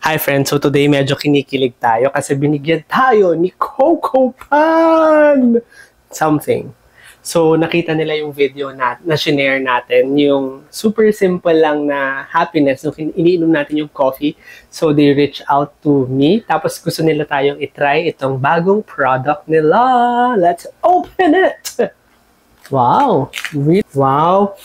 Hi friends, so today medyo kinikilig tayo kasi binigyan tayo ni Coco Pan something. So nakita nila yung video na shinare natin, yung super simple lang na happiness nung iniinom natin yung coffee. So they reach out to me, tapos gusto nila tayong itry itong bagong product nila. Let's open it! Wow! Wow!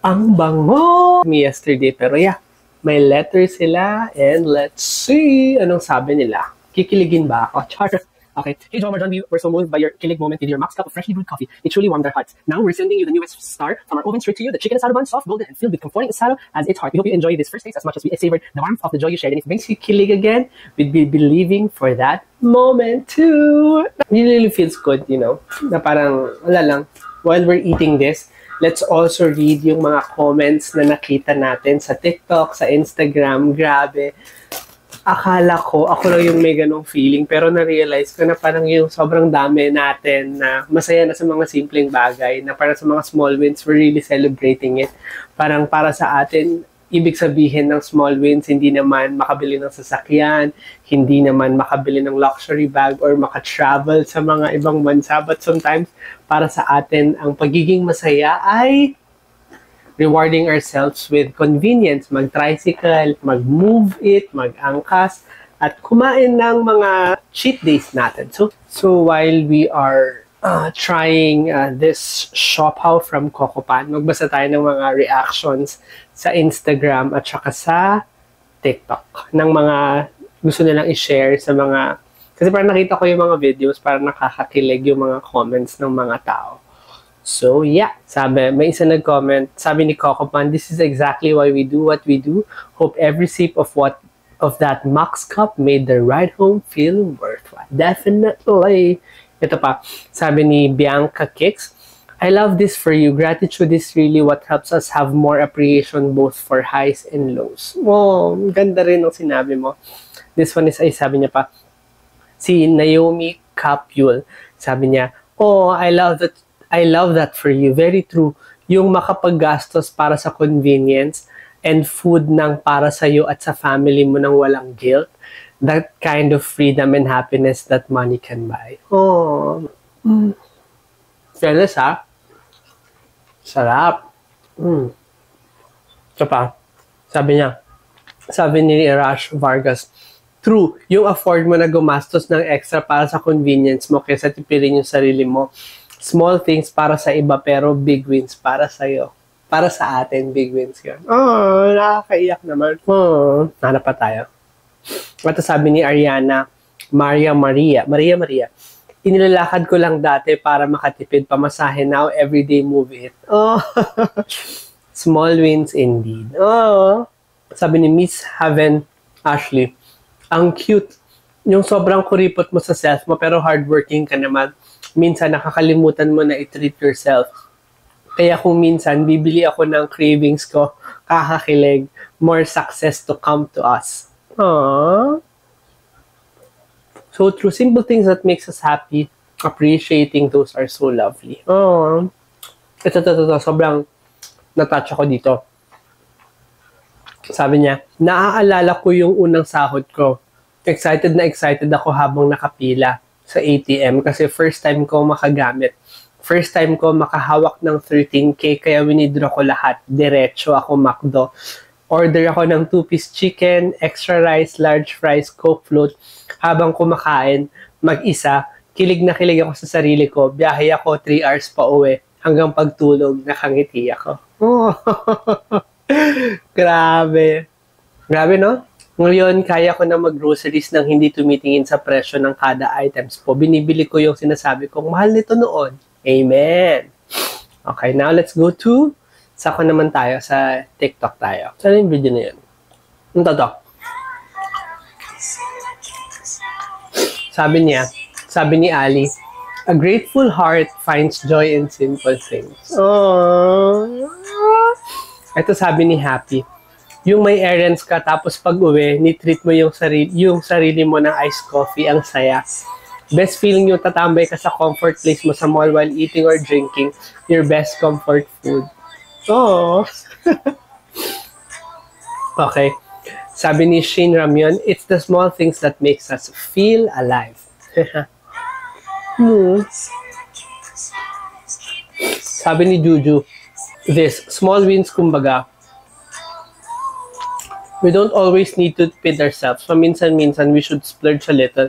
Ang bango! Me yesterday, pero yeah. May letter sila, and let's see anong sabi nila. Kikiligin ba ako? Char. Okay. Hey, John Marjan, we were so moved by your kilig moment with your Max cup of freshly brewed coffee. It truly warmed our hearts. Now we're sending you the newest star from our oven straight to you. The chicken asado bun, soft, golden, and filled with comforting asado as its heart. We hope you enjoy this first taste as much as we savored the warmth of the joy you shared. And if it brings you kilig again, we'd be believing for that moment too. It really feels good, you know, na parang, wala lang, while we're eating this, let's also read yung mga comments na nakita natin sa TikTok, sa Instagram. Grabe. Akala ko, ako lang yung may ganong feeling. Pero na-realize ko na parang yung sobrang dami natin na masaya na sa mga simpleng bagay. Na parang sa mga small wins, we're really celebrating it. Parang para sa atin, ibig sabihin ng small wins, hindi naman makabili ng sasakyan, hindi naman makabili ng luxury bag or makatravel sa mga ibang bansa. But sometimes, para sa atin, ang pagiging masaya ay rewarding ourselves with convenience. Mag-tricycle, mag-move it, mag-angkas, at kumain ng mga cheat days natin. So while we are trying this Shophow from Coco Pan, magbasa tayo ng mga reactions sa Instagram at saka sa TikTok ng mga gusto nilang i-share sa mga, kasi parang nakita ko yung mga videos, parang nakakakilig yung mga comments ng mga tao. So yeah, sabi, may isa nag-comment, sabi ni Coco Pan, this is exactly why we do what we do. Hope every sip of that Max cup made the ride home feel worthwhile. Definitely. Ito pa, sabi ni Bianca Kicks, I love this for you. Gratitude is really what helps us have more appreciation both for highs and lows. Oh, ganda rin ang sinabi mo. This one is, ay sabi niya pa, si Naomi Capule, sabi niya, oh, I love that for you. Very true. Yung makapaggastos para sa convenience and food ng para sa'yo at sa family mo nang walang guilt. That kind of freedom and happiness that money can buy. Oh. Fairness, ha? Sarap. Ito pa. Sabi ni Rash Vargas, true, yung afford mo na gumastos ng extra para sa convenience mo kaysa tipirin yung sarili mo. Small things para sa iba pero big wins para sa'yo. Para sa atin, big wins yun. Oh, nakakaiyak naman. Oh, hanap pa tayo. At sabi ni Ariana Maria, inilalakad ko lang dati para makatipid pamasahe. Now, everyday move it. Oh, small wins indeed. Oh, sabi ni Miss Heaven Ashley, ang cute. Yung sobrang kuripot mo sa self mo pero hardworking ka naman. Minsan nakakalimutan mo na i-treat yourself. Kaya kung minsan bibili ako ng cravings ko, kakakilig, more success to come to us. Aww. So true, simple things that makes us happy, appreciating those are so lovely. Aww. Ito, sobrang natouch ako dito. Sabi niya, naaalala ko yung unang sahod ko. Excited ako habang nakapila sa ATM kasi first time ko makagamit. First time ko makahawak ng 13K kaya winidraw ko lahat. Diretso ako McDo. Order ako ng 2-piece chicken, extra rice, large fries, Coke float. Habang kumakain, mag-isa, kilig na kilig ako sa sarili ko. Biyahe ako 3 hours pa uwi. Hanggang pagtulog, nakangiti ako. Oh. Grabe. Grabe, no? Ngayon, kaya ko na mag-groceries nang hindi tumitingin sa presyo ng kada items po. Binibili ko yung sinasabi kong mahal nito noon. Amen. Okay, now let's go to sako naman tayo sa TikTok tayo. Saan yung video na yun? Ito to. Sabi ni Ali, a grateful heart finds joy in simple things. Aww. Ito sabi ni Happy, yung may errands ka tapos pag uwi, ni-treat mo yung sarili mo ng iced coffee, ang saya. Best feeling yung tatambay ka sa comfort place mo sa mall while eating or drinking your best comfort food. Oh. Okay. Sabi ni Shin Ramyon, it's the small things that makes us feel alive. Sabi ni Juju, this, small wins kumbaga, we don't always need to pit ourselves. Paminsan-minsan, we should splurge a little.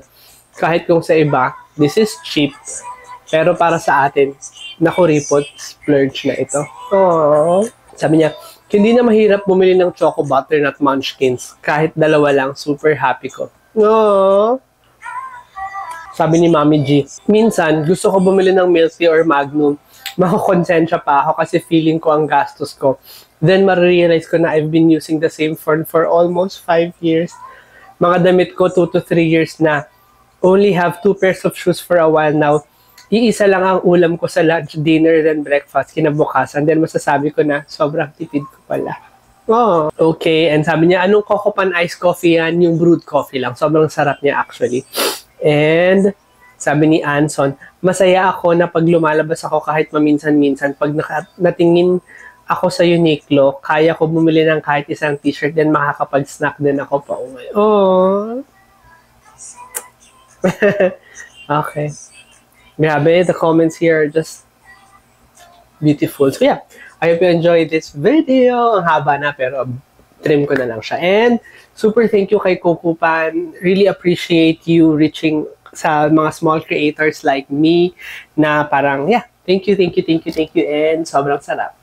Kahit kung sa iba, this is cheap. Pero para sa atin, nakuripot, splurge na ito. Aww. Sabi niya, hindi na mahirap bumili ng choco butternut munchkins. Kahit dalawa lang, super happy ko. Aww. Sabi ni Mami G, minsan, gusto ko bumili ng Milk Tea or Magnum. Makakonsensya pa ako kasi feeling ko ang gastos ko. Then, ma-realize ko na I've been using the same phone for almost 5 years. Mga damit ko, 2 to 3 years na. Only have 2 pairs of shoes for a while now. Iisa lang ang ulam ko sa lunch, dinner, then breakfast, kinabukasan. Then masasabi ko na, sobrang tipid ko pala. Oh, okay. And sabi niya, anong Coco Pan iced coffee yan? Yung brewed coffee lang. Sobrang sarap niya actually. And sabi ni Anson, masaya ako na pag lumalabas ako kahit maminsan-minsan, pag natingin ako sa Uniqlo, kaya ko bumili ng kahit isang t-shirt, then makakapag-snack din ako pa umay. Oh. Okay. Grabe, the comments here are just beautiful. So yeah, I hope you enjoyed this video. Ang haba na pero trim ko na lang siya. And super thank you kay Coco Pan. Really appreciate you reaching sa mga small creators like me na parang, yeah, thank you, and sobrang sarap.